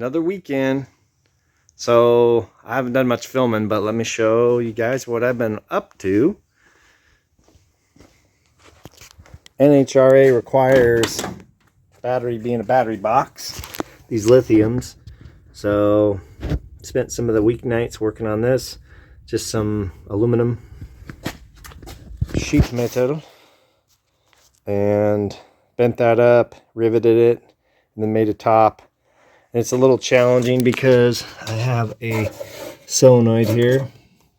Another weekend. So I haven't done much filming, but let me show you guys what I've been up to. NHRA requires battery being a battery box, these lithiums. So spent some of the weeknights working on this. Just some aluminum sheet metal, and bent that up, riveted it, and then made a top. And it's a little challenging because I have a solenoid here,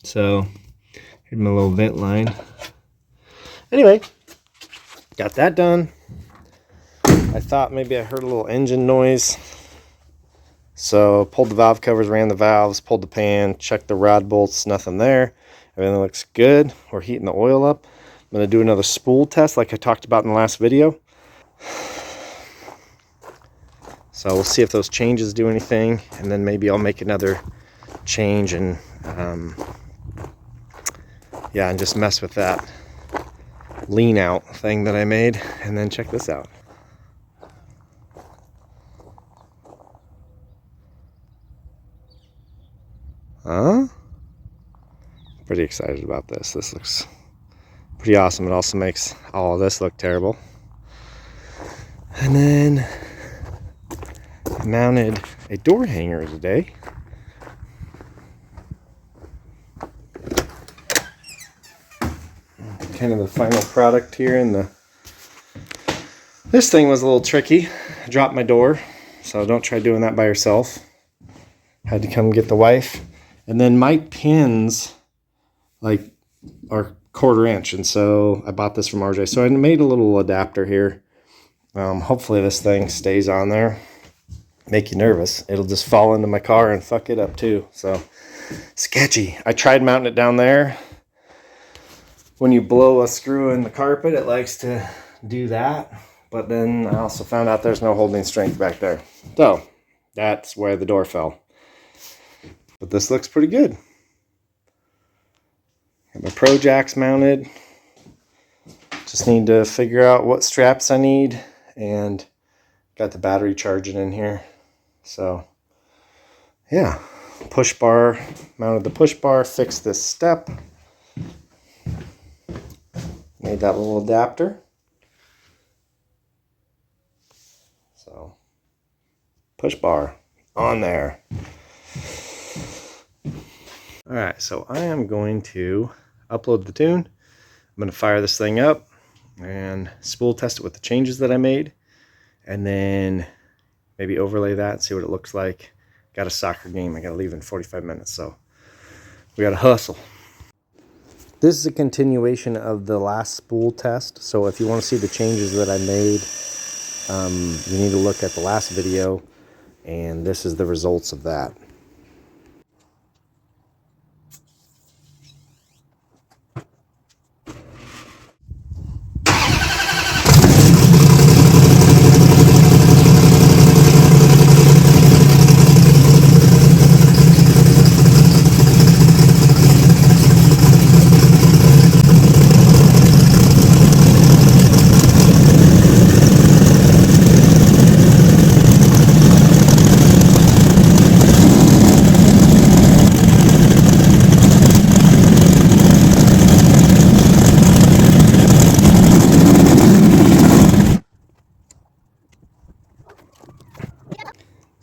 so here's my little vent line. Anyway, got that done. I thought maybe I heard a little engine noise, so pulled the valve covers, ran the valves, pulled the pan, checked the rod bolts, nothing there. Everything looks good. We're heating the oil up. I'm going to do another spool test like I talked about in the last video. So we'll see if those changes do anything, and then maybe I'll make another change and yeah, and just mess with that lean out thing that I made. And then check this out. Pretty excited about this. This looks pretty awesome. It also makes all of this look terrible. And then I mounted a door hanger today. Kind of the final product here, and this thing was a little tricky. I dropped my door, so don't try doing that by yourself. Had to come get the wife. And then my pins are 1/4 inch, and so I bought this from RJ. So I made a little adapter here. Hopefully this thing stays on there. Make you nervous. It'll just fall into my car and fuck it up too. So sketchy. I tried mounting it down there. When you blow a screw in the carpet, it likes to do that. But then I also found out there's no holding strength back there. So that's where the door fell. But this looks pretty good. Got my Pro Jacks mounted. Just need to figure out what straps I need, and got the battery charging in here. So yeah, push bar, mounted the push bar, fixed this step, made that little adapter. So push bar on there. All right, so I am going to upload the tune. I'm going to fire this thing up and spool test it with the changes that I made, and then maybe overlay that and see what it looks like. Got a soccer game I got to leave in 45 minutes, so we got to hustle. This is a continuation of the last spool test, so if you want to see the changes that I made, you need to look at the last video, and this is the results of that.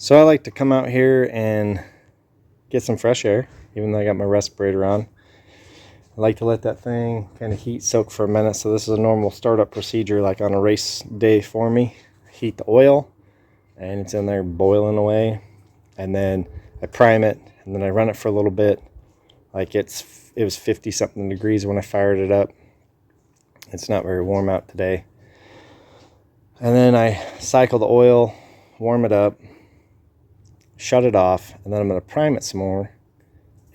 So I like to come out here and get some fresh air, even though I got my respirator on. I like to let that thing kind of heat soak for a minute. So this is a normal startup procedure, like on a race day for me. Heat the oil, and it's in there boiling away. And then I prime it, and then I run it for a little bit. Like it was 50 something degrees when I fired it up. It's not very warm out today. And then I cycle the oil, warm it up, shut it off, and then I'm going to prime it some more,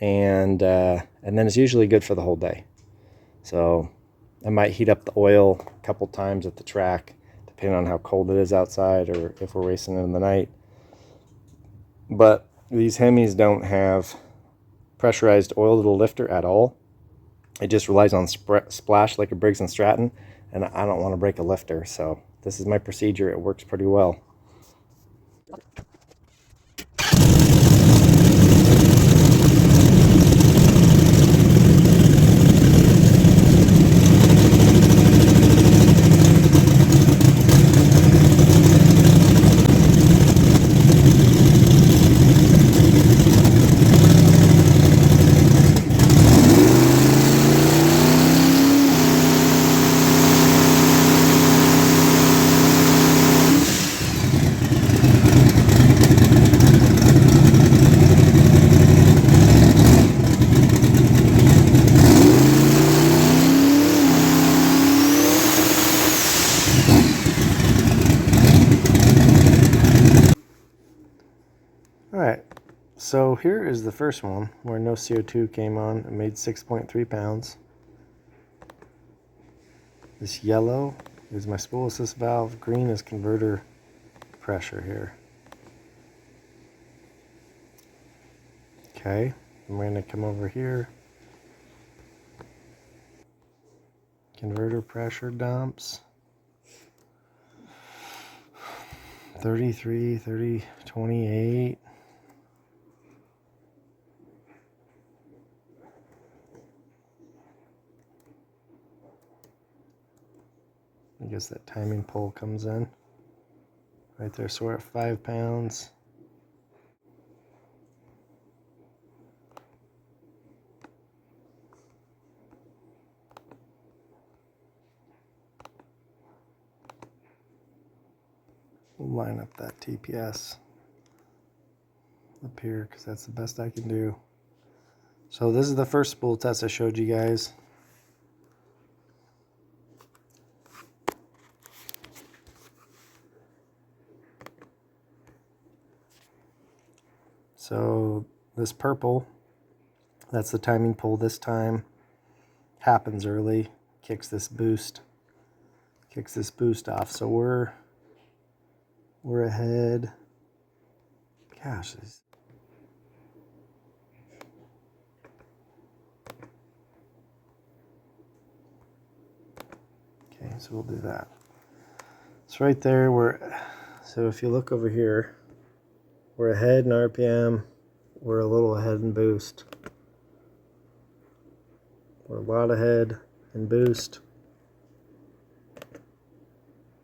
and then it's usually good for the whole day. So I might heat up the oil a couple times at the track, depending on how cold it is outside or if we're racing in the night. But these Hemis don't have pressurized oil little lifter at all. It just relies on splash like a Briggs & Stratton, and I don't want to break a lifter, so this is my procedure. It works pretty well. So here is the first one where no CO2 came on. It made 6.3 pounds. This yellow is my spool assist valve. Green is converter pressure here. Okay, I'm going to come over here. Converter pressure dumps. 33, 30, 28. I guess that timing pole comes in right there. So we're at 5 pounds. We'll line up that TPS up here because that's the best I can do. So this is the first spool test I showed you guys. So this purple, that's the timing pole this time. Happens early, kicks this boost off. So we're ahead. Gosh, this. Okay, so we'll do that. So right there, so if you look over here, we're ahead in RPM, we're a little ahead in boost. We're a lot ahead in boost.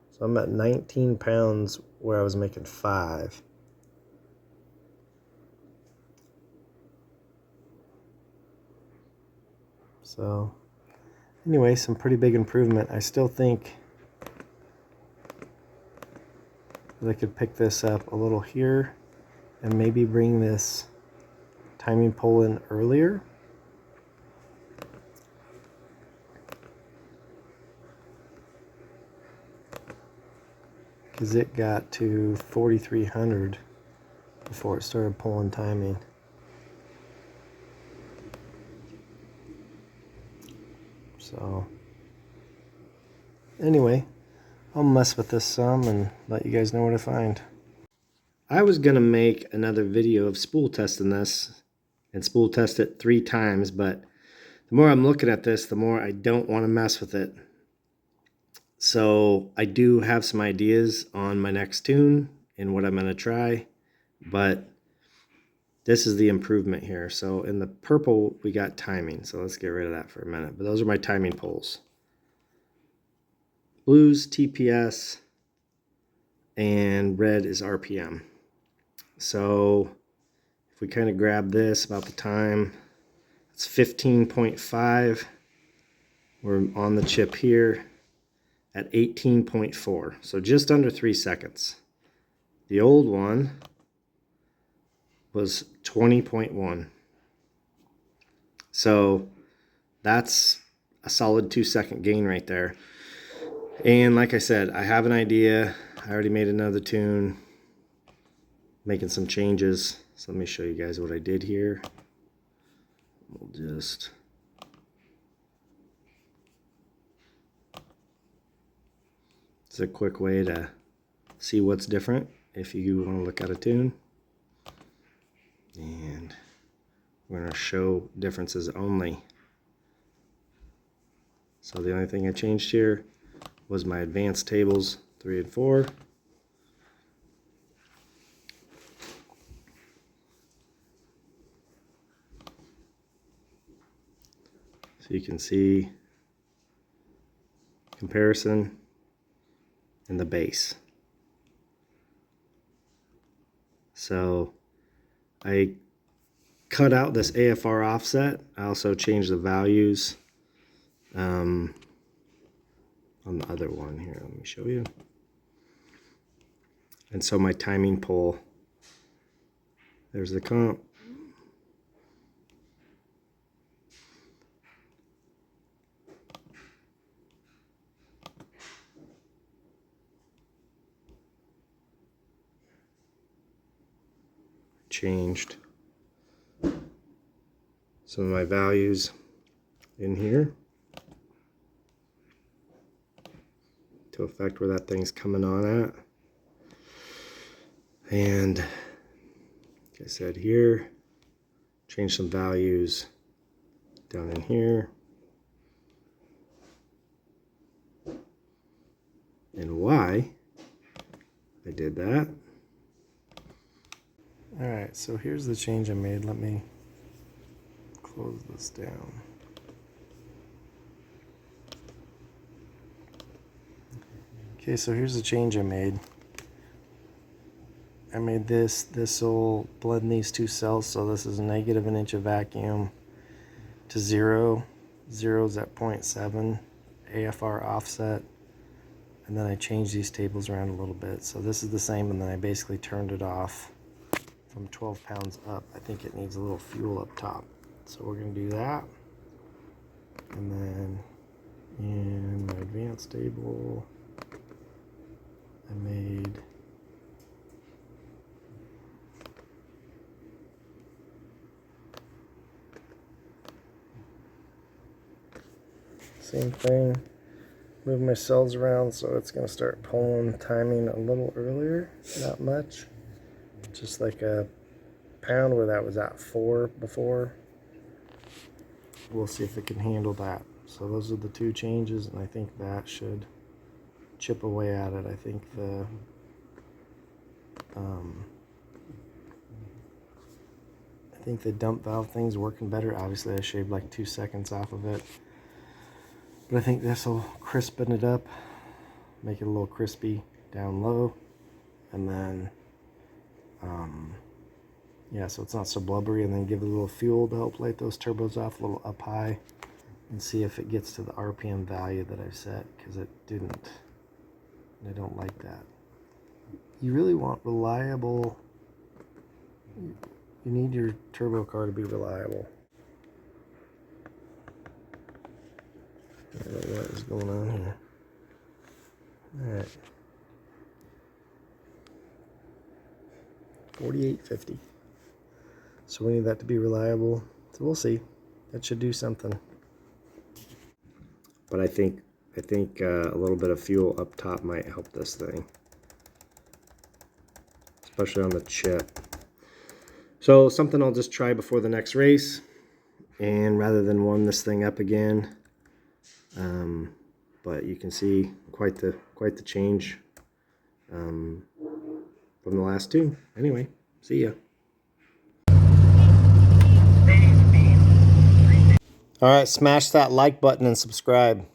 So I'm at 19 pounds where I was making 5. So anyway, some pretty big improvement. I still think that I could pick this up a little here and maybe bring this timing pole in earlier. Because it got to 4,300 before it started pulling timing. So anyway, I'll mess with this some and let you guys know what I find. I was gonna make another video of spool testing this and spool test it 3 times, but the more I'm looking at this, the more I don't want to mess with it. So I do have some ideas on my next tune and what I'm gonna try, but this is the improvement here. So in the purple, we got timing. So let's get rid of that for a minute. But those are my timing poles. Blue's TPS and red is RPM. So if we kind of grab this about the time, it's 15.5. We're on the chip here at 18.4. So just under 3 seconds. The old one was 20.1. So that's a solid 2-second gain right there. And like I said, I have an idea. I already made another tune, making some changes. So let me show you guys what I did here. We'll just it's a quick way to see what's different if you want to look at a tune. And we're going to show differences only. So the only thing I changed here was my advanced tables 3 and 4. So you can see comparison in the bass. So I cut out this AFR offset. I also changed the values on the other one here. Let me show you. And so my timing pole, there's the comp. Changed some of my values in here to affect where that thing's coming on at. And like I said here, change some values down in here. And why I did that. Alright, so here's the change I made. Let me close this down. Okay, so here's the change I made. I made this will blend these two cells, so this is negative an inch of vacuum to 0. 0 is at 0.7 AFR offset. And then I changed these tables around a little bit. So this is the same, and then I basically turned it off from 12 pounds up. I think it needs a little fuel up top. So we're going to do that. And then in my advanced table, I made same thing. Move my cells around so it's going to start pulling timing a little earlier, not much. Just like a pound where that was at 4 before. We'll see if it can handle that. So those are the two changes, and I think that should chip away at it. I think the dump valve thing's working better. Obviously I shaved like 2 seconds off of it. But I think this will crispen it up, make it a little crispy down low, and then, yeah, so it's not so blubbery, and then give it a little fuel to help light those turbos off a little up high, and see if it gets to the RPM value that I've set, because it didn't. I don't like that. You really want reliable, you need your turbo car to be reliable. I don't know what is going on here. Alright. 4850. So we need that to be reliable. So we'll see. That should do something. But I think a little bit of fuel up top might help this thing, especially on the chip. So something I'll just try before the next race, and rather than warm this thing up again. But you can see quite the change from the last two. Anyway, see ya. All right, smash that like button and subscribe.